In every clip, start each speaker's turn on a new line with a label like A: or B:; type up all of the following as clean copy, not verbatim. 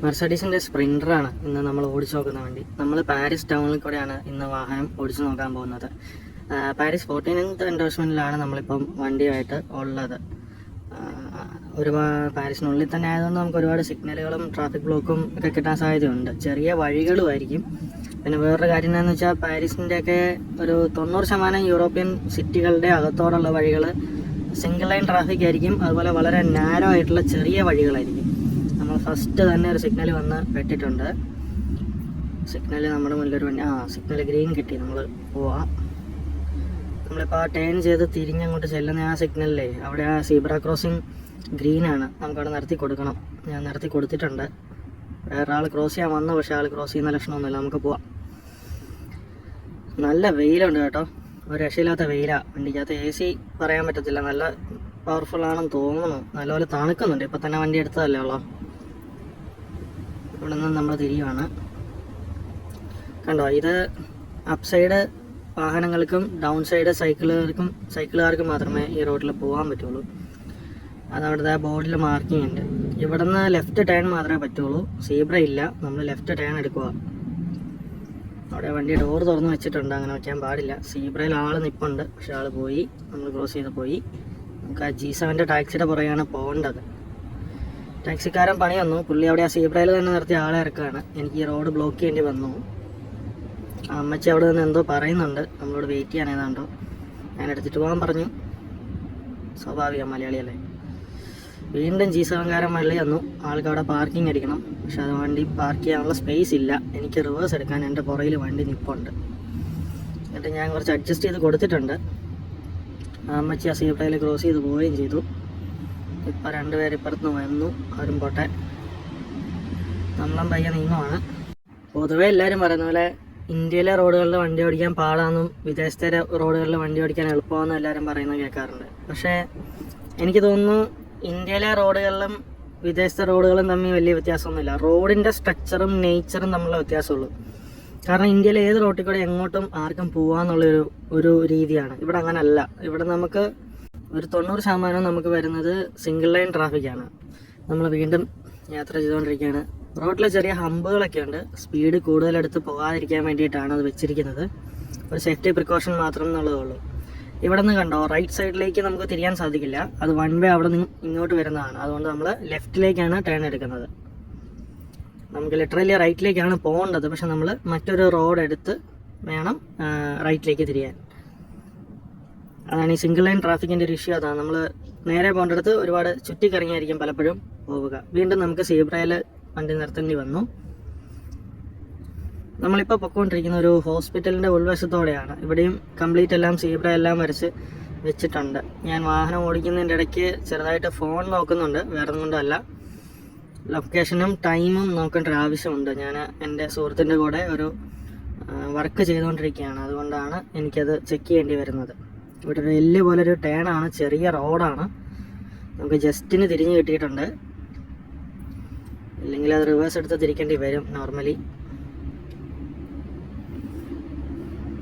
A: മെർസഡീസിൻ്റെ സ്പ്രിൻറ്ററാണ് ഇന്ന് നമ്മൾ ഓടിച്ചു നോക്കുന്ന വണ്ടി. നമ്മൾ പാരീസ് ടൗണിൽ കൂടെയാണ് ഇന്ന് വാഹനം ഓടിച്ചു നോക്കാൻ പോകുന്നത്. പാരീസ് 14th എൻഡോഴ്സ്മെൻറ്റിലാണ് നമ്മളിപ്പം വണ്ടിയായിട്ട് ഉള്ളത്. പാരീസിനുള്ളിൽ തന്നെ ആയതുകൊണ്ട് നമുക്ക് ഒരുപാട് സിഗ്നലുകളും ട്രാഫിക് ബ്ലോക്കും ഒക്കെ കിട്ടാൻ സാധ്യതയുണ്ട്. ചെറിയ വഴികളുമായിരിക്കും. പിന്നെ വേറൊരു കാര്യം എന്താണെന്ന് വെച്ചാൽ പാരീസിൻ്റെയൊക്കെ ഒരു 90% യൂറോപ്യൻ സിറ്റികളുടെ അകത്തോടുള്ള വഴികൾ സിംഗിൾ ലൈൻ ട്രാഫിക് ആയിരിക്കും. അതുപോലെ വളരെ നാരോ ആയിട്ടുള്ള ചെറിയ വഴികളായിരിക്കും. നമ്മൾ ഫസ്റ്റ് തന്നെ ഒരു സിഗ്നൽ വന്ന് പെട്ടിട്ടുണ്ട്. സിഗ്നൽ നമ്മുടെ മുന്നിലൊരു വണ്ടി സിഗ്നൽ ഗ്രീൻ കിട്ടി. നമ്മൾ പോവാം. നമ്മളിപ്പോൾ ടേൺ ചെയ്ത് തിരിഞ്ഞങ്ങോട്ട് ചെല്ലുന്ന ആ സിഗ്നലിലേ അവിടെ ആ സീബ്ര ക്രോസിങ് ഗ്രീനാണ്. നമുക്കവിടെ നിർത്തി കൊടുക്കണം. ഞാൻ നിർത്തി കൊടുത്തിട്ടുണ്ട്. വേറെ ആൾ ക്രോസ് ചെയ്യാൻ വന്നു, പക്ഷേ ആൾ ക്രോസ് ചെയ്യുന്ന ലക്ഷണമൊന്നുമില്ല. നമുക്ക് പോവാം. നല്ല വെയിലുണ്ട് കേട്ടോ, ഒരു രക്ഷയില്ലാത്ത വെയിലാണ്. വണ്ടിക്കകത്ത് AC പറയാൻ പറ്റത്തില്ല, നല്ല പവർഫുൾ ആണെന്ന് തോന്നുന്നു. നല്ലപോലെ തണുക്കുന്നുണ്ട്. ഇപ്പം തന്നെ വണ്ടി എടുത്തതല്ലേ ഉള്ളൂ. ഇവിടെ നിന്ന് നമ്മൾ തിരിയുവാണ്. കണ്ടോ, ഇത് അപ്പ് സൈഡ് വാഹനങ്ങൾക്കും ഡൗൺ സൈഡ് സൈക്കിളുകാർക്കും മാത്രമേ ഈ റോഡിൽ പോകാൻ പറ്റുള്ളൂ. അതവിടുത്തെ ബോർഡിൽ മാർക്കിംഗ് ഉണ്ട്. ഇവിടെ നിന്ന് ലെഫ്റ്റ് ടേൺ മാത്രമേ പറ്റുള്ളൂ. സീബ്ര ഇല്ല. നമ്മൾ ലെഫ്റ്റ് ടേൺ എടുക്കുക. അവിടെ വണ്ടി ഡോർ തുറന്ന് വെച്ചിട്ടുണ്ട്, അങ്ങനെ വയ്ക്കാൻ പാടില്ല. സീബ്രയിൽ ആൾ നിൽപ്പുണ്ട്, പക്ഷെ ആൾ പോയി. നമ്മൾ ക്രോസ് ചെയ്ത് പോയി. നമുക്ക് ആ G7 ടാക്സിയുടെ പുറകെയാണ് പോകേണ്ടത്. ടാക്സിക്കാരൻ പണി വന്നു. പുള്ളി അവിടെ ആ സീബ്രയിൽ തന്നെ നിർത്തി ആളെ ഇറക്കുകയാണ്. എനിക്ക് ഈ റോഡ് ബ്ലോക്ക് ചെയ്യേണ്ടി വന്നു. അമ്മച്ചി അവിടെ നിന്ന് എന്തോ പറയുന്നുണ്ട്, നമ്മളോട് വെയിറ്റ് ചെയ്യാൻ ഏതാണ്ടോ. ഞാൻ എടുത്തിട്ട് പോകാൻ പറഞ്ഞു. സ്വാഭാവികം, മലയാളിയല്ലേ. വീണ്ടും G7 വള്ളി വന്നു. ആൾക്ക് അവിടെ പാർക്കിംഗ് അടിക്കണം, പക്ഷെ അത് വണ്ടി പാർക്ക് ചെയ്യാനുള്ള സ്പേസ് ഇല്ല. എനിക്ക് റിവേഴ്സ് എടുക്കാൻ എൻ്റെ പുറയിൽ വണ്ടി നിൽപ്പുണ്ട്. എന്നിട്ട് ഞാൻ കുറച്ച് അഡ്ജസ്റ്റ് ചെയ്ത് കൊടുത്തിട്ടുണ്ട്. അമ്മച്ചി ആ സീബ്രയിൽ ക്രോസ് ചെയ്ത് പോവുകയും ചെയ്തു. ഇപ്പം രണ്ടുപേർ ഇപ്പുറത്ത് വന്നു. അവരും പോട്ടെ. നമ്മളും പയ്യെ നീങ്ങുവാണ്. പൊതുവേ എല്ലാവരും പറയുന്ന പോലെ ഇന്ത്യയിലെ റോഡുകളിൽ വണ്ടി ഓടിക്കാൻ പാടാണെന്നും വിദേശത്തെ റോഡുകളിൽ വണ്ടി ഓടിക്കാൻ എളുപ്പമാണെന്നും എല്ലാവരും പറയുന്നത് കേൾക്കാറുണ്ട്. പക്ഷേ എനിക്ക് തോന്നുന്നു ഇന്ത്യയിലെ റോഡുകളിലും വിദേശത്തെ റോഡുകളും തമ്മിൽ വലിയ വ്യത്യാസമൊന്നുമില്ല. റോഡിൻ്റെ സ്ട്രക്ചറും നേച്ചറും തമ്മിലുള്ള വ്യത്യാസമുള്ളൂ. കാരണം ഇന്ത്യയിലെ ഏത് റോട്ടിൽ കൂടെ എങ്ങോട്ടും ആർക്കും പോകാമെന്നുള്ളൊരു രീതിയാണ്. ഇവിടെ അങ്ങനല്ല. ഇവിടെ നമുക്ക് ഒരു 90% നമുക്ക് വരുന്നത് സിംഗിൾ ലൈൻ ട്രാഫിക്കാണ്. നമ്മൾ വീണ്ടും യാത്ര ചെയ്തുകൊണ്ടിരിക്കുകയാണ്. റോഡിൽ ചെറിയ ഹമ്പുകളൊക്കെ ഉണ്ട്. സ്പീഡ് കൂടുതലെടുത്ത് പോകാതിരിക്കാൻ വേണ്ടിയിട്ടാണ് അത് വെച്ചിരിക്കുന്നത്. ഒരു സേഫ്റ്റി പ്രിക്കോഷൻ മാത്രം എന്നുള്ളതേ ഉള്ളൂ. ഇവിടെ നിന്ന് കണ്ടോ, റൈറ്റ് സൈഡിലേക്ക് നമുക്ക് തിരിയാൻ സാധിക്കില്ല. അത് വൺ വേ അവിടെ നിന്ന് ഇങ്ങോട്ട് വരുന്നതാണ്. അതുകൊണ്ട് നമ്മൾ ലെഫ്റ്റിലേക്കാണ് ടേൺ എടുക്കുന്നത്. നമുക്ക് ലിറ്ററലി റൈറ്റിലേക്കാണ് പോകേണ്ടത്, പക്ഷെ നമ്മൾ മറ്റൊരു റോഡ് എടുത്ത് വേണം റൈറ്റിലേക്ക് തിരിയാൻ. അതാണ് ഈ സിംഗിൾ ലൈൻ ട്രാഫിക്കിൻ്റെ ഒരു ഇഷ്യൂ. അതാണ് നമ്മൾ നേരെ പോകേണ്ടടുത്ത് ഒരുപാട് ചുറ്റിക്കറങ്ങിയായിരിക്കും പലപ്പോഴും പോവുക. വീണ്ടും നമുക്ക് സീബ്രയിൽ വണ്ടി നിർത്തേണ്ടി വന്നു. നമ്മളിപ്പോൾ പൊയ്ക്കൊണ്ടിരിക്കുന്ന ഒരു ഹോസ്പിറ്റലിൻ്റെ ഉൾവശത്തോടെയാണ്. ഇവിടെയും കംപ്ലീറ്റ് എല്ലാം സീബ്ര എല്ലാം വരച്ച് വെച്ചിട്ടുണ്ട്. ഞാൻ വാഹനം ഓടിക്കുന്നതിൻ്റെ ഇടയ്ക്ക് ചെറുതായിട്ട് ഫോൺ നോക്കുന്നുണ്ട്, വേറെ ഒന്നും കൊണ്ടല്ല. ലൊക്കേഷനും ടൈമും നോക്കേണ്ട ഒരു ആവശ്യമുണ്ട്. ഞാൻ എൻ്റെ സുഹൃത്തിൻ്റെ കൂടെ ഒരു വർക്ക് ചെയ്തുകൊണ്ടിരിക്കുകയാണ്. അതുകൊണ്ടാണ് എനിക്കത് ചെക്ക് ചെയ്യേണ്ടി വരുന്നത്. ഇവിടെ ഒരു എല്ല് പോലൊരു ടേണാണ്, ചെറിയ റോഡാണ്. നമുക്ക് ജസ്റ്റിന് തിരിഞ്ഞ് കിട്ടിയിട്ടുണ്ട്. ഇല്ലെങ്കിൽ അത് റിവേഴ്സ് എടുത്ത് തിരിക്കേണ്ടി വരും നോർമലി.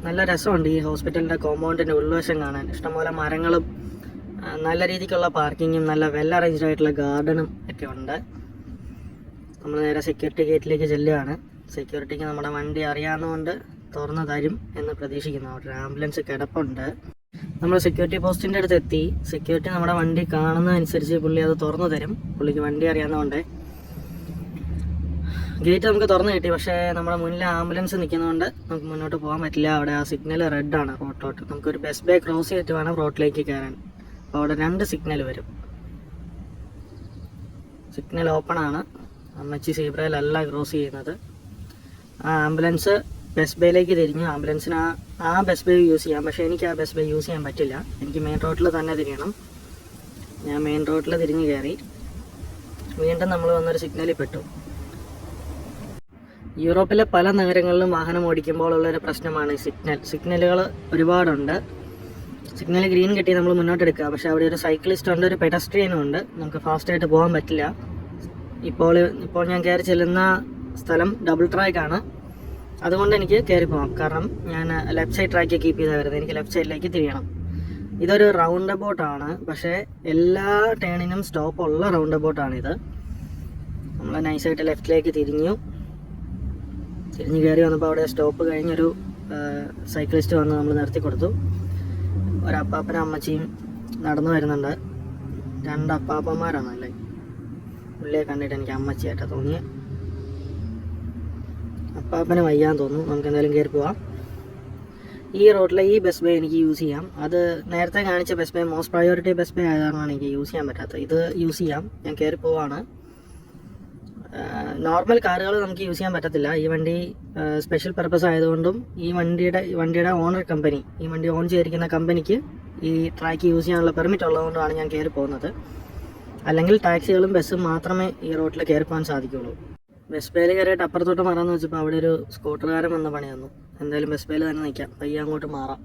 A: നല്ല രസമുണ്ട് ഈ ഹോസ്പിറ്റലിൻ്റെ കോമ്പൗണ്ടിൻ്റെ ഉൾവശം കാണാൻ. ഇഷ്ടംപോലെ മരങ്ങളും നല്ല രീതിക്കുള്ള പാർക്കിങ്ങും നല്ല വെൽ അറേഞ്ച്ഡ് ആയിട്ടുള്ള ഗാർഡനും ഒക്കെ ഉണ്ട്. നമ്മൾ നേരെ സെക്യൂരിറ്റി ഗേറ്റിലേക്ക് ചെല്ലുകയാണ്. സെക്യൂരിറ്റിക്ക് നമ്മുടെ വണ്ടി അറിയാവുന്നതുകൊണ്ട് തുറന്നു തരും എന്ന് പ്രതീക്ഷിക്കുന്നു. അവിടെ ഒരു ആംബുലൻസ് കിടപ്പുണ്ട്. നമ്മൾ സെക്യൂരിറ്റി പോസ്റ്റിൻ്റെ അടുത്ത് എത്തി. സെക്യൂരിറ്റി നമ്മുടെ വണ്ടി കാണുന്നതനുസരിച്ച് പുള്ളി അത് തുറന്നു തരും. പുള്ളിക്ക് വണ്ടി അറിയാവുന്നതുകൊണ്ട് ഗേറ്റ് നമുക്ക് തുറന്നു കിട്ടി. പക്ഷേ നമ്മുടെ മുന്നിൽ ആംബുലൻസ് നിൽക്കുന്നതുകൊണ്ട് നമുക്ക് മുന്നോട്ട് പോകാൻ പറ്റില്ല. അവിടെ ആ സിഗ്നൽ റെഡാണ് റോഡിലോട്ട്. നമുക്കൊരു ബസ് ബേ ക്രോസ് ചെയ്തിട്ട് വേണം റോഡിലേക്ക് കയറാൻ. അപ്പോൾ അവിടെ 2 സിഗ്നൽ വരും. സിഗ്നൽ ഓപ്പണാണ്. അമ്മച്ചി സീബ്രയിലല്ല ക്രോസ് ചെയ്യുന്നത്. ആ ആംബുലൻസ് ബസ് ബേയിലേക്ക് തിരിഞ്ഞു. ആംബുലൻസിന് ആ ബസ് ബേ യൂസ് ചെയ്യാം, പക്ഷേ എനിക്ക് ആ ബസ് ബേ യൂസ് ചെയ്യാൻ പറ്റില്ല. എനിക്ക് മെയിൻ റോഡിൽ തന്നെ തിരിയണം. ഞാൻ മെയിൻ റോഡിൽ തിരിഞ്ഞ് കയറി. വീണ്ടും നമ്മൾ വന്നൊരു സിഗ്നലിൽ പെട്ടു. യൂറോപ്പിലെ പല നഗരങ്ങളിലും വാഹനം ഓടിക്കുമ്പോൾ ഉള്ളൊരു പ്രശ്നമാണ് സിഗ്നലുകൾ ഒരുപാടുണ്ട്. സിഗ്നൽ ഗ്രീൻ കിട്ടി നമ്മൾ മുന്നോട്ട് എടുക്കുക, പക്ഷേ അവിടെ ഒരു സൈക്ലിസ്റ്റ് ഉണ്ട്, ഒരു പെഡസ്ട്രിയനും ഉണ്ട്. നമുക്ക് ഫാസ്റ്റായിട്ട് പോകാൻ പറ്റില്ല. ഇപ്പോൾ ഞാൻ കയറി ചെല്ലുന്ന സ്ഥലം ഡബിൾ ട്രാക്കാണ്. അതുകൊണ്ട് എനിക്ക് കയറി പോകാം. കാരണം ഞാൻ ലെഫ്റ്റ് സൈഡ് ട്രാക്ക് കീപ്പ് ചെയ്താൽ വരുന്നത്. എനിക്ക് ലെഫ്റ്റ് സൈഡിലേക്ക് തിരിയണം. ഇതൊരു റൗണ്ട് അബൌട്ടാണ്, പക്ഷേ എല്ലാ ടേണിനും സ്റ്റോപ്പുള്ള റൗണ്ട് അബൌട്ടാണിത്. നമ്മൾ നൈസായിട്ട് ലെഫ്റ്റിലേക്ക് തിരിഞ്ഞു കയറി വന്നപ്പോൾ അവിടെ സ്റ്റോപ്പ് കഴിഞ്ഞൊരു സൈക്ലിസ്റ്റ് വന്ന് നമ്മൾ നിർത്തി കൊടുത്തു. ഒരപ്പാപ്പനും അമ്മച്ചിയും നടന്നു വരുന്നുണ്ട്. 2 അപ്പാപ്പന്മാരാണല്ലേ. പുള്ളിയെ കണ്ടിട്ട് എനിക്ക് അമ്മച്ചിയായിട്ടാണ് തോന്നിയത്. അപ്പാപ്പന് വയ്യാന്ന് തോന്നുന്നു. നമുക്ക് എന്തായാലും കയറി പോവാം. ഈ റോഡിലെ ഈ ബസ് ബേ എനിക്ക് യൂസ് ചെയ്യാം. അത് നേരത്തെ കാണിച്ച bus bay most priority bus bay ആയതാണെന്നാണ് എനിക്ക് യൂസ് ചെയ്യാൻ പറ്റാത്തത്. ഇത് യൂസ് ചെയ്യാം. ഞാൻ കയറി പോവാണ്. നോർമൽ കാറുകൾ നമുക്ക് യൂസ് ചെയ്യാൻ പറ്റത്തില്ല. ഈ വണ്ടി സ്പെഷ്യൽ പർപ്പസ് ആയതുകൊണ്ടും ഈ വണ്ടിയുടെ ഓണർ കമ്പനി, ഈ വണ്ടി ഓൺ ചെയ്തിരിക്കുന്ന കമ്പനിക്ക് ഈ ട്രാക്ക് യൂസ് ചെയ്യാനുള്ള പെർമിറ്റ് ഉള്ളതുകൊണ്ടാണ് ഞാൻ കയറി പോകുന്നത്. അല്ലെങ്കിൽ ടാക്സികളും ബസ്സും മാത്രമേ ഈ റോഡിൽ കയറി പോകാൻ സാധിക്കുകയുള്ളൂ. ബസ് ബേയിൽ കയറിയിട്ട് അപ്പുറത്തോട്ട് മാറാമെന്ന് വെച്ചപ്പോൾ അവിടെ ഒരു സ്കൂട്ടറുകാരൻ വന്ന പണി തന്നു. എന്തായാലും ബസ് ബേയിൽ തന്നെ നിൽക്കാം, പയ്യെ അങ്ങോട്ട് മാറാം.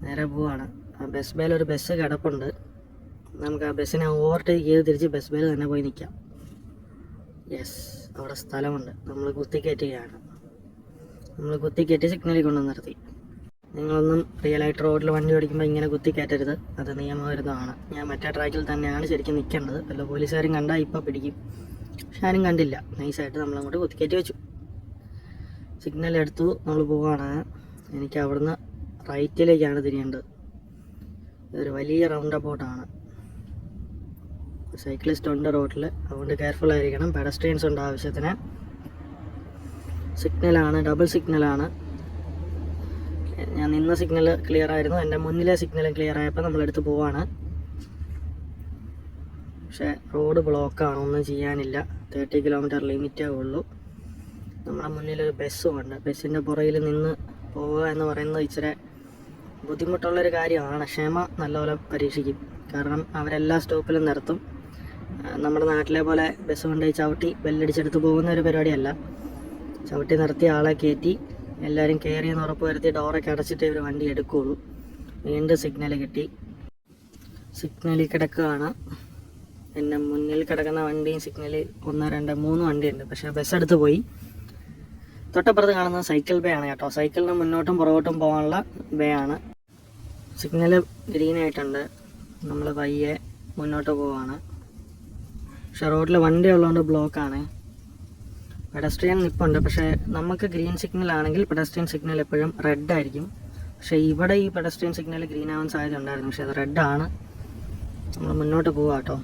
A: നേരെ പോവാണ്. ആ ബസ് ബേയിൽ ഒരു ബസ് കിടപ്പുണ്ട്. നമുക്ക് ആ ബസ്സിനെ ഓവർടേക്ക് ചെയ്ത് തിരിച്ച് ബസ് ബേയിൽ തന്നെ പോയി നിൽക്കാം. യെസ്, അവിടെ സ്ഥലമുണ്ട്. നമ്മൾ കുത്തിക്കയറ്റുകയാണ്. നമ്മൾ കുത്തിക്കയറ്റി സിഗ്നലിൽ കൊണ്ടു നിർത്തി. നിങ്ങളൊന്നും റിയലായിട്ട് റോഡിൽ വണ്ടി ഓടിക്കുമ്പോൾ ഇങ്ങനെ കുത്തിക്കയറ്റരുത്, അത് നിയമവിരുദ്ധമാണ്. ഞാൻ മറ്റേ ട്രാക്കിൽ തന്നെയാണ് ശരിക്കും നിൽക്കേണ്ടത്. വല്ല പോലീസുകാരും കണ്ടാൽ ഇപ്പോൾ പിടിക്കും. പക്ഷെ ആരും കണ്ടില്ല. നൈസായിട്ട് നമ്മളങ്ങോട്ട് കുത്തിക്കയറ്റി വെച്ചു. സിഗ്നൽ എടുത്തു, നമ്മൾ പോവാണ്. എനിക്ക് അവിടുന്ന് റൈറ്റിലേക്കാണ് തിരിയേണ്ടത്. ഇതൊരു വലിയ റൗണ്ട് അബൌട്ടാണ്. സൈക്ലിസ്റ്റ് ഉണ്ട് റോഡിൽ, അതുകൊണ്ട് കെയർഫുൾ ആയിരിക്കണം. പെഡസ്ട്രിയൻസ് ഉണ്ട് ആവശ്യത്തിന്. സിഗ്നലാണ്, ഡബിൾ സിഗ്നലാണ്. ഞാൻ നിന്ന സിഗ്നൽ ക്ലിയർ ആയിരുന്നു. എൻ്റെ മുന്നിലെ സിഗ്നൽ ക്ലിയർ ആയപ്പോൾ നമ്മളെടുത്ത് പോവാണ്. പക്ഷേ റോഡ് ബ്ലോക്കാണ്, ഒന്നും ചെയ്യാനില്ല. 30 കിലോമീറ്റർ ലിമിറ്റേ ഉള്ളൂ. നമ്മുടെ മുന്നിലൊരു ബസ്സും ഉണ്ട്. ബസ്സിൻ്റെ പുറകിൽ നിന്ന് പോവുക എന്ന് പറയുന്നത് ഇച്ചിരി ബുദ്ധിമുട്ടുള്ളൊരു കാര്യമാണ്. ക്ഷമ നല്ലപോലെ പരീക്ഷിക്കും. കാരണം അവരെല്ലാ സ്റ്റോപ്പിലും നിർത്തും. നമ്മുടെ നാട്ടിലെ പോലെ ബസ് കൊണ്ടുപോയി ചവിട്ടി ബെല്ലടിച്ചെടുത്ത് പോകുന്ന ഒരു പരിപാടിയല്ല. ചവിട്ടി നിർത്തി ആളെ കയറ്റി എല്ലാവരും കയറിയെന്ന് ഉറപ്പ് വരുത്തി ഡോറൊക്കെ അടച്ചിട്ട് ഇവർ വണ്ടി എടുക്കുകയുള്ളൂ. വീണ്ടും സിഗ്നൽ കിട്ടി. സിഗ്നലിൽ കിടക്കുകയാണ്. എൻ്റെ മുന്നിൽ കിടക്കുന്ന വണ്ടിയും സിഗ്നലിൽ 1, 2, 3 വണ്ടിയുണ്ട്. പക്ഷേ ബസ് എടുത്ത് പോയി. തൊട്ടപ്പുറത്ത് കാണുന്നത് സൈക്കിൾ ബേ ആണ് കേട്ടോ. സൈക്കിളിന് മുന്നോട്ടും പുറകോട്ടും പോകാനുള്ള ബേ ആണ്. സിഗ്നൽ ഗ്രീനായിട്ടുണ്ട്. നമ്മൾ പയ്യെ മുന്നോട്ട് പോവാണ്. പക്ഷേ റോഡിൽ വണ്ടി ഉള്ളതുകൊണ്ട് ബ്ലോക്കാണ്. പെഡസ്ട്രിയൻ നിൽപ്പുണ്ട്. പക്ഷേ നമുക്ക് ഗ്രീൻ സിഗ്നൽ ആണെങ്കിൽ പെഡസ്ട്രിയൻ സിഗ്നൽ എപ്പോഴും റെഡ് ആയിരിക്കും. പക്ഷേ ഇവിടെ ഈ പെഡസ്ട്രിയൻ സിഗ്നൽ ഗ്രീൻ ആവാൻ സാധ്യത ഉണ്ടായിരുന്നു. പക്ഷേ അത് റെഡാണ്. നമ്മൾ മുന്നോട്ട് പോവാം കേട്ടോ.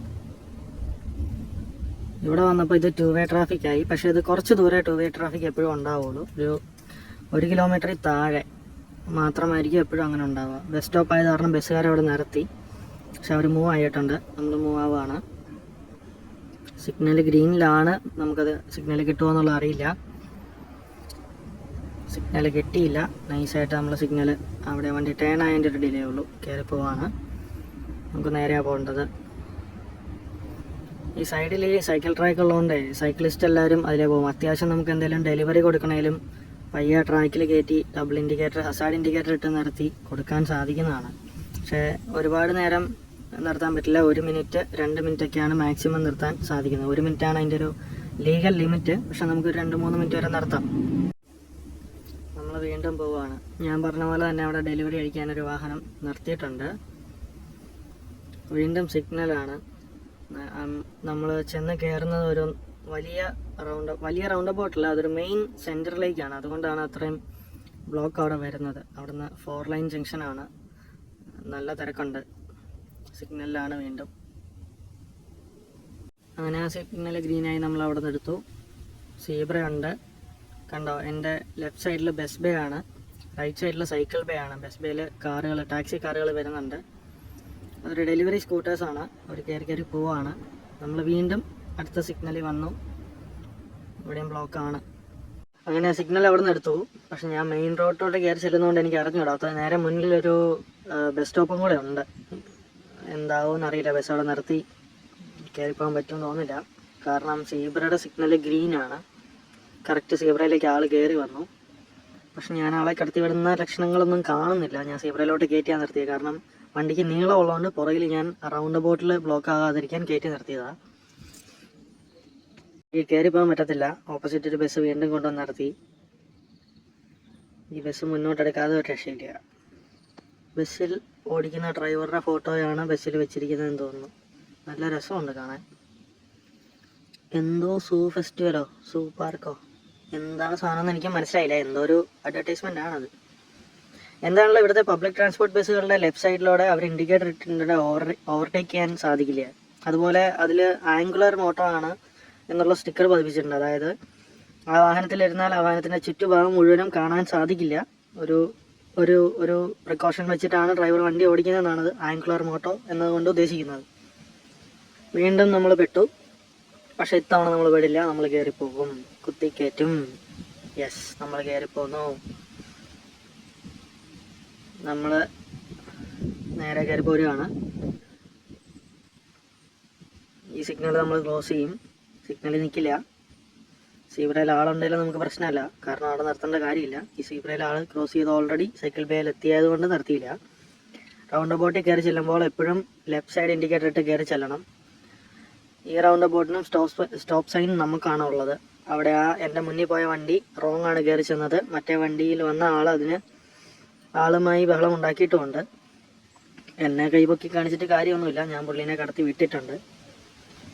A: ഇവിടെ വന്നപ്പോൾ ഇത് 2 വേ ട്രാഫിക്കായി. പക്ഷേ ഇത് കുറച്ച് ദൂരെ 2 വേ ട്രാഫിക് എപ്പോഴും ഉണ്ടാവുള്ളൂ. ഒരു 1 കിലോമീറ്ററിൽ താഴെ മാത്രമായിരിക്കും എപ്പോഴും അങ്ങനെ ഉണ്ടാവുക. ബസ് സ്റ്റോപ്പ് ആയത് കാരണം ബസ്സുകാരെ അവിടെ നിർത്തി. പക്ഷെ അവർ മൂവ് ആയിട്ടുണ്ട്. നമ്മൾ മൂവ് ആവുകയാണ്. സിഗ്നൽ ഗ്രീനിലാണ്. നമുക്കത് സിഗ്നൽ കിട്ടുമോ എന്നുള്ളത് അറിയില്ല. സിഗ്നൽ കിട്ടിയില്ല. നൈസായിട്ട് നമ്മൾ സിഗ്നൽ അവിടെ വണ്ടി ടേൺ ആയതിൻ്റെ ഒരു ഡിലേ ഉള്ളൂ. കയറി പോവാണ്. നമുക്ക് നേരെയാണ് പോകേണ്ടത്. ഈ സൈഡിൽ ഈ സൈക്കിൾ ട്രാക്ക് ഉള്ളതുകൊണ്ട് സൈക്ലിസ്റ്റ് എല്ലാവരും അതിലേ പോകും. അത്യാവശ്യം നമുക്ക് എന്തെങ്കിലും ഡെലിവറി കൊടുക്കണേലും പയ്യ ട്രാക്കിൽ കയറ്റി ഡബിൾ ഇൻഡിക്കേറ്റർ, ഹസാർഡ് ഇൻഡിക്കേറ്റർ ഇട്ട് നിർത്തി കൊടുക്കാൻ സാധിക്കുന്നതാണ്. പക്ഷേ ഒരുപാട് നേരം നിർത്താൻ പറ്റില്ല. 1 മിനിറ്റ് 2 മിനിറ്റൊക്കെയാണ് മാക്സിമം നിർത്താൻ സാധിക്കുന്നത്. 1 മിനിറ്റാണ് അതിൻ്റെ ഒരു ലീഗൽ ലിമിറ്റ്. പക്ഷെ നമുക്ക് 2-3 മിനിറ്റ് വരെ നിർത്താം. നമ്മൾ വീണ്ടും പോവുകയാണ്. ഞാൻ പറഞ്ഞ പോലെ തന്നെ അവിടെ ഡെലിവറി അടിക്കാനൊരു വാഹനം നിർത്തിയിട്ടുണ്ട്. വീണ്ടും സിഗ്നലാണ്. നമ്മൾ ചെന്ന് കയറുന്നത് ഒരു വലിയ റൗണ്ട് അബൌട്ടല്ല, അതൊരു മെയിൻ സെൻറ്ററിലേക്കാണ്. അതുകൊണ്ടാണ് അത്രയും ബ്ലോക്ക് അവിടെ വരുന്നത്. അവിടുന്ന് 4 ലൈൻ ജംഗ്ഷനാണ്. നല്ല തിരക്കുണ്ട്. സിഗ്നലിലാണ് വീണ്ടും. അങ്ങനെ ആ സിഗ്നൽ ഗ്രീനായി നമ്മൾ അവിടെ നിന്ന് എടുത്തു. സീബ്ര ഉണ്ട് കണ്ടോ. എൻ്റെ ലെഫ്റ്റ് സൈഡിൽ ബസ് ബേ ആണ്, റൈറ്റ് സൈഡിൽ സൈക്കിൾ ബേ ആണ്. ബസ് ബേയിൽ കാറുകൾ, ടാക്സി കാറുകൾ വരുന്നുണ്ട്. അതൊരു ഡെലിവറി സ്കൂട്ടേഴ്സാണ്. അവർ കയറി പോവാണ്. നമ്മൾ വീണ്ടും അടുത്ത സിഗ്നലിൽ വന്നു. ഇവിടെയും ബ്ലോക്കാണ്. അങ്ങനെ സിഗ്നൽ അവിടെ നിന്ന് എടുത്തു. പക്ഷെ ഞാൻ മെയിൻ റോഡിലോട്ട് കയറി ചെല്ലുന്നതുകൊണ്ട് എനിക്ക് അറിഞ്ഞുകൂടാത്ത നേരെ മുന്നിലൊരു ബസ് സ്റ്റോപ്പും കൂടെ ഉണ്ട്. എന്താവുമെന്ന് അറിയില്ല. ബസ് അവിടെ നിർത്തി കയറി പോകാൻ പറ്റുമെന്ന് തോന്നില്ല. കാരണം സീബ്രയുടെ സിഗ്നൽ ഗ്രീനാണ്. കറക്റ്റ് സീബ്രയിലേക്ക് ആൾ കയറി വന്നു. പക്ഷെ ഞാൻ ആളെ കടത്തി വിടുന്ന ലക്ഷണങ്ങളൊന്നും കാണുന്നില്ല. ഞാൻ സീബ്രയിലോട്ട് കയറ്റിയാണ് നിർത്തിയത്. കാരണം വണ്ടിക്ക് നീളമുള്ളതുകൊണ്ട് പുറകിൽ ഞാൻ റൗണ്ട് ബോട്ടിൽ ബ്ലോക്ക് ആകാതിരിക്കാൻ കയറ്റി നിർത്തിയതാണ്. ഈ കയറി പോകാൻ പറ്റത്തില്ല. ഓപ്പോസിറ്റ് ഒരു ബസ് വീണ്ടും കൊണ്ടുവന്ന് നിർത്തി. ഈ ബസ് മുന്നോട്ടെടുക്കാതെ ഒരു രക്ഷയില്ല. ബസ്സിൽ ഓടിക്കുന്ന ഡ്രൈവറുടെ ഫോട്ടോയാണ് ബസ്സിൽ വെച്ചിരിക്കുന്നതെന്ന് തോന്നുന്നു. നല്ല രസമുണ്ട് കാണാൻ. എന്തോ സൂ ഫെസ്റ്റിവലോ സൂ പാർക്കോ എന്താണ് സാധനം എന്ന് എനിക്ക് മനസ്സിലായില്ല. എന്തോ ഒരു അഡ്വർടൈസ്മെൻ്റ് ആണത്. എന്താണല്ലോ ഇവിടുത്തെ പബ്ലിക് ട്രാൻസ്പോർട്ട് ബസ്സുകളുടെ ലെഫ്റ്റ് സൈഡിലൂടെ അവർ ഇൻഡിക്കേറ്റർ ഇട്ടിട്ടുണ്ട് ഓവർടേക്ക് ചെയ്യാൻ സാധിക്കില്ല. അതുപോലെ അതിൽ ആംഗുലർ മോട്ടോ ആണ് എന്നുള്ള സ്റ്റിക്കർ പതിപ്പിച്ചിട്ടുണ്ട്. അതായത് ആ വാഹനത്തിലിരുന്നാൽ ആ വാഹനത്തിൻ്റെ ചുറ്റുഭാഗം മുഴുവനും കാണാൻ സാധിക്കില്ല. ഒരു ഒരു ഒരു പ്രിക്കോഷൻ വെച്ചിട്ടാണ് ഡ്രൈവർ വണ്ടി ഓടിക്കുന്നതെന്നാണ് ആംഗുലർ മോട്ടോ എന്നതുകൊണ്ട് ഉദ്ദേശിക്കുന്നത്. വീണ്ടും നമ്മൾ പെട്ടു. പക്ഷെ ഇത്തവണ നമ്മൾ പെടില്ല. നമ്മൾ കയറിപ്പോകും, കുത്തിക്കയറ്റും. യെസ്, നമ്മൾ കയറിപ്പോന്നു. നമ്മൾ നേരെ കയറി പോരുകയാണ്. ഈ സിഗ്നൽ നമ്മൾ ക്രോസ് ചെയ്യും. സിഗ്നലിൽ നിൽക്കില്ല. സീബ്രയിൽ ആളുണ്ടെങ്കിലും നമുക്ക് പ്രശ്നമല്ല, കാരണം അവിടെ നിർത്തേണ്ട കാര്യമില്ല. ഈ സീബ്രയിൽ ആൾ ക്രോസ് ചെയ്ത് ഓൾറെഡി സൈക്കിൾ ബേയിൽ എത്തിയത് കൊണ്ട് നിർത്തിയില്ല. റൗണ്ട് അബൌട്ടിൽ കയറി ചെല്ലുമ്പോൾ എപ്പോഴും ലെഫ്റ്റ് സൈഡ് ഇൻഡിക്കേറ്റർ ഇട്ട് കയറി ചെല്ലണം. ഈ റൗണ്ട് അബൌട്ടിനും സ്റ്റോപ്പ് സൈൻ നമുക്കാണ് ഉള്ളത്. അവിടെ എൻ്റെ മുന്നിൽ പോയ വണ്ടി റോങ് ആണ് കയറി ചെന്നത്. മറ്റേ വണ്ടിയിൽ വന്ന ആളുമായി ബഹളം ഉണ്ടാക്കിയിട്ടുമുണ്ട്. എന്നെ കൈപൊക്കി കാണിച്ചിട്ട് കാര്യമൊന്നുമില്ല, ഞാൻ പുള്ളീനെ കടത്തി വിട്ടിട്ടുണ്ട്.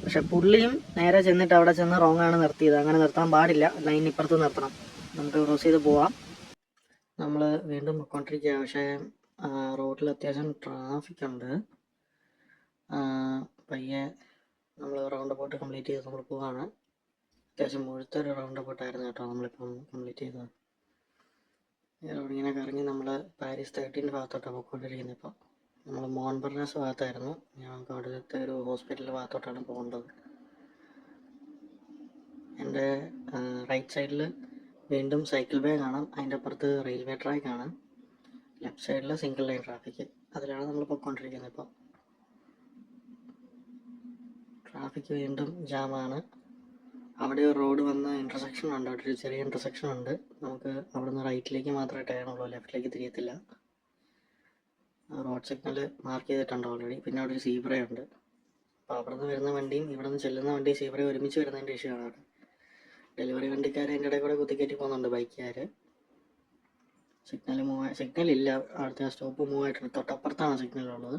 A: പക്ഷെ പുള്ളിയും നേരെ ചെന്നിട്ട് അവിടെ ചെന്ന് റോങ് ആണ് നിർത്തിയത്. അങ്ങനെ നിർത്താൻ പാടില്ല, ലൈൻ ഇപ്പുറത്ത് നിർത്തണം. നമുക്ക് ക്രോസ് ചെയ്ത് പോവാം. നമ്മൾ വീണ്ടും പോയിക്കൊണ്ടിരിക്കുക. പക്ഷേ റോഡിൽ അത്യാവശ്യം ട്രാഫിക് ഉണ്ട്. പയ്യെ നമ്മൾ റൗണ്ട് അബൌട്ട് കംപ്ലീറ്റ് ചെയ്ത് നമ്മൾ പോവാണ്. അത്യാവശ്യം മുഴുത്തൊരു റൗണ്ട് അബൌട്ടായിരുന്നു കേട്ടോ നമ്മളിപ്പം കംപ്ലീറ്റ് ചെയ്തത്. ഇങ്ങനെ കറങ്ങി നമ്മൾ പാരീസ് 13 ഭാഗത്തോട്ടാണ് പോയിക്കൊണ്ടിരിക്കുന്നത്. ഇപ്പോൾ നമ്മൾ മോൺപർണാസ് ഭാഗത്തായിരുന്നു. ഞങ്ങൾക്ക് അവിടുത്തെ ഒരു ഹോസ്പിറ്റൽ ഭാഗത്തോട്ടാണ് പോകേണ്ടത്. എൻ്റെ റൈറ്റ് സൈഡിൽ വീണ്ടും സൈക്കിൾ വേ കാണാം. അതിൻ്റെ അപ്പുറത്ത് റെയിൽവേ ട്രാക്കാണ്. ലെഫ്റ്റ് സൈഡിൽ സിംഗിൾ ലൈൻ ട്രാഫിക്. അതിലാണ് നമ്മൾ പോയിക്കൊണ്ടിരിക്കുന്നത്. ഇപ്പോൾ ട്രാഫിക് വീണ്ടും ജാമാണ്. അവിടെ ഒരു റോഡ് വന്ന ഇൻ്റർസെക്ഷൻ ഉണ്ട്. അവിടെ ഒരു ചെറിയ ഇൻ്റർസെക്ഷൻ ഉണ്ട്. നമുക്ക് അവിടെ നിന്ന് റൈറ്റിലേക്ക് മാത്രമേ ടേൺ ഉള്ളൂ, ലെഫ്റ്റിലേക്ക് തിരിയത്തില്ല. റോഡ് സിഗ്നൽ മാർക്ക് ചെയ്തിട്ടുണ്ട് ഓൾറെഡി. പിന്നെ അവിടെ ഒരു സീബ്രയുണ്ട്. അപ്പോൾ അവിടെ നിന്ന് വരുന്ന വണ്ടിയും ഇവിടെ നിന്ന് ചെല്ലുന്ന വണ്ടിയും സീബ്ര ഒരുമിച്ച് വരുന്നതിൻ്റെ ഇഷ്യൂ ആണ് അവിടെ. ഡെലിവറി വണ്ടിക്കാർ അതിൻ്റെ ഇടയിൽ കൂടെ കുത്തിക്കയറ്റി പോകുന്നുണ്ട്, ബൈക്കുകാർ. സിഗ്നൽ ഇല്ല. അവിടുത്തെ സ്റ്റോപ്പ് മൂവ് ആയിട്ടുണ്ട്. തൊട്ടപ്പുറത്താണ് സിഗ്നൽ ഉള്ളത്.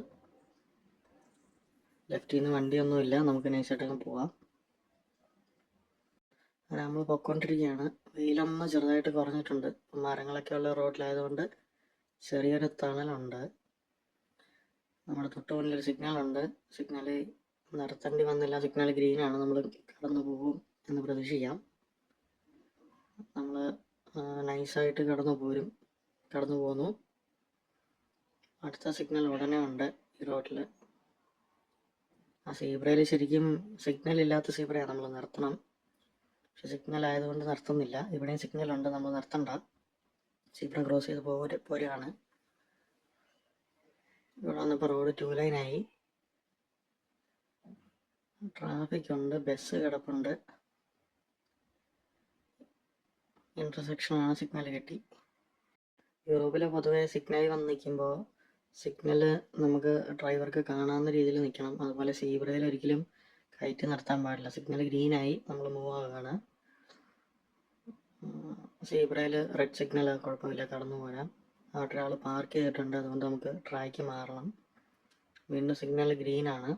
A: ലെഫ്റ്റിൽ നിന്ന് വണ്ടിയൊന്നുമില്ല, നമുക്ക് നൈസായിട്ടങ്ങ് പോവാം. അങ്ങനെ നമ്മൾ പൊയ്ക്കൊണ്ടിരിക്കുകയാണ്. വെയിലൊന്ന് ചെറുതായിട്ട് കുറഞ്ഞിട്ടുണ്ട്. മരങ്ങളൊക്കെ ഉള്ള റോഡിലായതുകൊണ്ട് ചെറിയൊരു തണലുണ്ട്. നമ്മുടെ തൊട്ട് മുന്നിലൊരു സിഗ്നലുണ്ട്. സിഗ്നൽ നിർത്തേണ്ടി വന്നില്ല, സിഗ്നൽ ഗ്രീനാണ്. നമ്മൾ കടന്നു പോകും എന്ന് പ്രതീക്ഷിക്കാം. നമ്മൾ നൈസായിട്ട് കടന്നു പോന്നു. അടുത്ത സിഗ്നൽ ഉടനെ ഉണ്ട് ഈ റോഡിൽ. ആ സീബ്രയിൽ ശരിക്കും സിഗ്നൽ ഇല്ലാത്ത സീബ്രയാണ്, നമ്മൾ നിർത്തണം. പക്ഷെ സിഗ്നൽ ആയതുകൊണ്ട് നിർത്തുന്നില്ല. ഇവിടെയും സിഗ്നൽ ഉണ്ട്, നമ്മൾ നിർത്തണ്ട. സീബ്ര ക്രോസ് ചെയ്ത് പോരുകയാണ്. ഇവിടെ വന്നപ്പോൾ റോഡ് 2 ലൈനായി. ട്രാഫിക് ഉണ്ട്, ബസ് കിടപ്പുണ്ട്. ഇൻ്റർസെക്ഷനാണ്, സിഗ്നൽ കിട്ടി. യൂറോപ്പിൽ പൊതുവെ സിഗ്നൽ വന്ന് നിൽക്കുമ്പോൾ സിഗ്നൽ നമുക്ക് ഡ്രൈവർക്ക് കാണാവുന്ന രീതിയിൽ നിൽക്കണം. അതുപോലെ സീബ്രയിൽ ഒരിക്കലും കയറ്റി നിർത്താൻ പാടില്ല. സിഗ്നൽ ഗ്രീനായി, നമ്മൾ മൂവ് ആവുകയാണ്. സീബ്രയിൽ റെഡ് സിഗ്നൽ കുഴപ്പമില്ല, കടന്നു പോരാം. അവിടെ ഒരാൾ പാർക്ക് ചെയ്തിട്ടുണ്ട്, അതുകൊണ്ട് നമുക്ക് ട്രാക്ക് മാറണം. വീണ്ടും സിഗ്നൽ ഗ്രീനാണ്.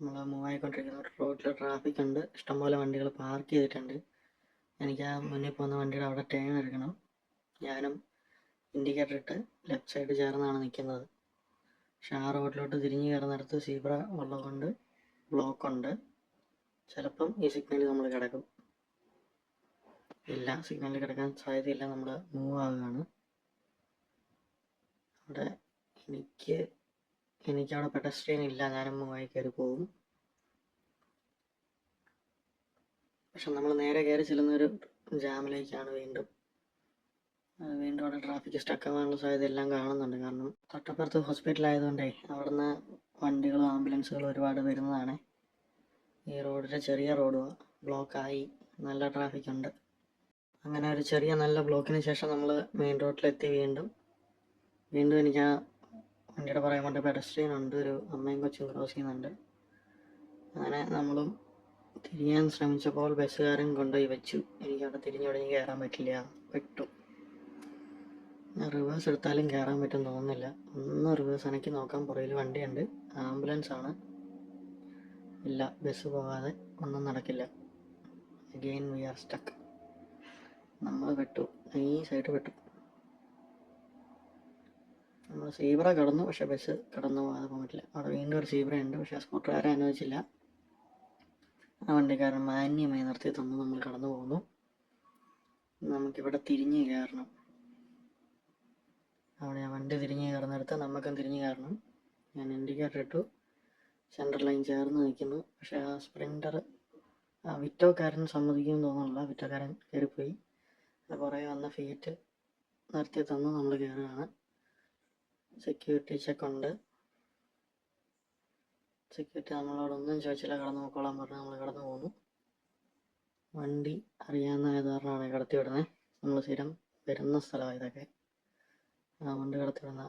A: നമ്മൾ മൂവ് ആയിക്കൊണ്ടിരിക്കുന്ന റോഡിൽ ട്രാഫിക് ഉണ്ട്. ഇഷ്ടംപോലെ വണ്ടികൾ പാർക്ക് ചെയ്തിട്ടുണ്ട്. എനിക്ക് ആ മുന്നിൽ പോകുന്ന വണ്ടിയുടെ അവിടെ ടേൺ എടുക്കണം. ഞാനും ഇൻഡിക്കേറ്റർ ഇട്ട് ലെഫ്റ്റ് സൈഡ് ചേർന്നാണ് നിൽക്കുന്നത്. പക്ഷെ ആ റോഡിലോട്ട് തിരിഞ്ഞ് കയറുന്നിടത്ത് സീബ്ര ഉള്ളതുകൊണ്ട് ബ്ലോക്കുണ്ട്. ചിലപ്പം ഈ സിഗ്നലിൽ നമ്മൾ കിടക്കും. ഇല്ല, സിഗ്നലിൽ കിടക്കാൻ സാധ്യതയില്ല. നമ്മൾ മൂവ് ആവുകയാണ്. അവിടെ എനിക്കവിടെ പെഡസ്ട്രിയൻ ഇല്ല, ഞാനും മൂവായി കയറി പോകും. പക്ഷെ നമ്മൾ നേരെ കയറി ചെല്ലുന്നൊരു ജാമിലേക്കാണ്. വീണ്ടും അവിടെ ട്രാഫിക് സ്റ്റക്ക് ആവാനുള്ള സാധ്യത എല്ലാം കാണുന്നുണ്ട്. കാരണം തൊട്ടപ്പുറത്ത് ഹോസ്പിറ്റലായതുകൊണ്ടേ അവിടുന്ന് വണ്ടികളും ആംബുലൻസുകളും ഒരുപാട് വരുന്നതാണ്. ഈ റോഡിൽ ചെറിയ റോഡുമാണ്, ബ്ലോക്കായി, നല്ല ട്രാഫിക് ഉണ്ട്. അങ്ങനെ ഒരു ചെറിയ നല്ല ബ്ലോക്കിന് ശേഷം നമ്മൾ മെയിൻ റോഡിലെത്തി. വീണ്ടും എനിക്ക് ആ വണ്ടിയുടെ പറയാൻ കൊണ്ട് പെഡസ്ട്രിയൻ ഉണ്ട്, ഒരു അമ്മയും കൊച്ചും ക്രോസ് ചെയ്യുന്നുണ്ട്. അങ്ങനെ നമ്മളും തിരിയാൻ ശ്രമിച്ചപ്പോൾ ബസ്സുകാരൻ കൊണ്ടുപോയി വെച്ചു. എനിക്കവിടെ തിരിഞ്ഞൊടിഞ്ഞ് കയറാൻ പറ്റില്ല, പെട്ടു. റിവേഴ്സ് എടുത്താലും കയറാൻ പറ്റും തോന്നുന്നില്ല. ഒന്ന് റിവേഴ്സ് എനിക്ക് നോക്കാൻ പുറകിൽ വണ്ടിയുണ്ട്, ആംബുലൻസ് ആണ്. ഇല്ല, ബസ് പോകാതെ ഒന്നും നടക്കില്ല. Again we R stuck. നമ്മൾ പെട്ടു, ഈ സൈഡ് പെട്ടു. നമ്മൾ സീബ്ര കടന്നു, പക്ഷെ ബസ് കടന്നു പോകാതെ പോകാൻ പറ്റില്ല. അവിടെ വീണ്ടും ഒരു സീബ്ര ഉണ്ട്, പക്ഷെ ആ സ്കൂട്ടറുകാരെ അനുവദിച്ചില്ല. ആ വണ്ടിക്കാരൻ മാന്യമായി നിർത്തി തന്നു. നമ്മൾ കടന്നു പോകുന്നു. നമുക്കിവിടെ തിരിഞ്ഞ് കയറണം. അവിടെ ആ വണ്ടി തിരിഞ്ഞ് കയറുന്നിടത്ത് നമുക്കും തിരിഞ്ഞ് കയറണം. ഞാൻ ഇൻഡിക്കേറ്റർ ഇട്ടു. സെൻട്രൽ ലൈൻ ചേർന്ന് നിൽക്കുന്നു. പക്ഷെ ആ സ്പ്രിൻറ്റർ ആ വിറ്റോക്കാരൻ സമ്മതിക്കുമെന്ന് തോന്നുന്നില്ല. വിറ്റോക്കാരൻ കയറിപ്പോയി. അത് കുറേ വന്ന ഫീറ്റ് നിർത്തി തന്നു. നമ്മൾ കയറുകയാണ്. സെക്യൂരിറ്റി ചെക്കുണ്ട്. സെക്യൂരിറ്റി നമ്മളോടൊന്നും ചോദിച്ചില്ല, കടന്നു പോയിക്കോളാൻ പറഞ്ഞ് നമ്മൾ കടന്നു പോകുന്നു. വണ്ടി അറിയാവുന്ന കാരണമാണ് കടത്തി വിടുന്നത്. നമ്മൾ സ്ഥിരം വരുന്ന സ്ഥലമാണ് ഇതൊക്കെ. ആ വണ്ടി കടത്തി വിടുന്ന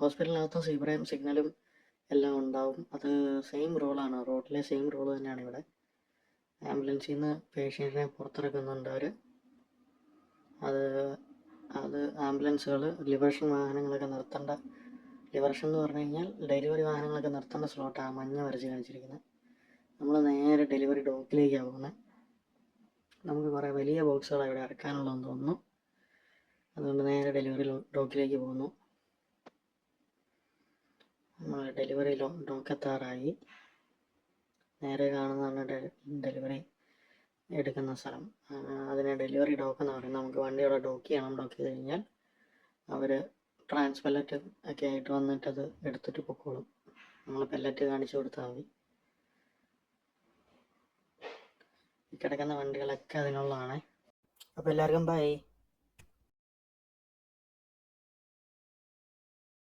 A: ഹോസ്പിറ്റലിനകത്തും സീബ്രയും സിഗ്നലും എല്ലാം ഉണ്ടാവും. അത് സെയിം റൂളാണ്, റോഡിലെ സെയിം റൂൾ തന്നെയാണ് ഇവിടെ. ആംബുലൻസിൽ നിന്ന് പേഷ്യൻറ്റിനെ പുറത്തിറക്കുന്നുണ്ട് അവർ. അത് ആംബുലൻസുകൾ ലിബറേഷൻ വാഹനങ്ങളൊക്കെ നിർത്തേണ്ട, ലിബറേഷൻ എന്ന് പറഞ്ഞു കഴിഞ്ഞാൽ ഡെലിവറി വാഹനങ്ങളൊക്കെ നിർത്തേണ്ട സ്ലോട്ടാണ് മഞ്ഞ വരച്ച് കാണിച്ചിരിക്കുന്നത്. നമ്മൾ നേരെ ഡെലിവറി ഡോക്കിലേക്കാണ് പോകുന്നത്. നമുക്ക് കുറേ വലിയ ബോക്സുകളാണ് ഇവിടെ ഇറക്കാനുള്ളതെന്ന് തോന്നുന്നു. അതുകൊണ്ട് നേരെ ഡെലിവറി ഡോക്കിലേക്ക് പോകുന്നു. നമ്മൾ ഡെലിവറി ഡോക്കെത്താറായി. നേരെ കാണുന്നതാണ് ഡെലിവറി എടുക്കുന്ന സ്ഥലം. അതിനെ ഡെലിവറി ഡോക്ക് എന്ന് പറയും. നമുക്ക് വണ്ടിയോടെ ഡോക്ക് ചെയ്യണം. ഡോക്ക് ചെയ്ത് കഴിഞ്ഞാൽ അവർ ട്രാൻസ്പെല്ലറ്റ് ഒക്കെ ആയിട്ട് വന്നിട്ട് അത് എടുത്തിട്ട് പൊക്കോളും. നമ്മൾ പെല്ലറ്റ് കാണിച്ചു കൊടുത്താൽ മതി. ഈ കിടക്കുന്ന വണ്ടികളൊക്കെ അതിനുള്ളതാണ്. അപ്പോൾ എല്ലാവർക്കും ബൈ.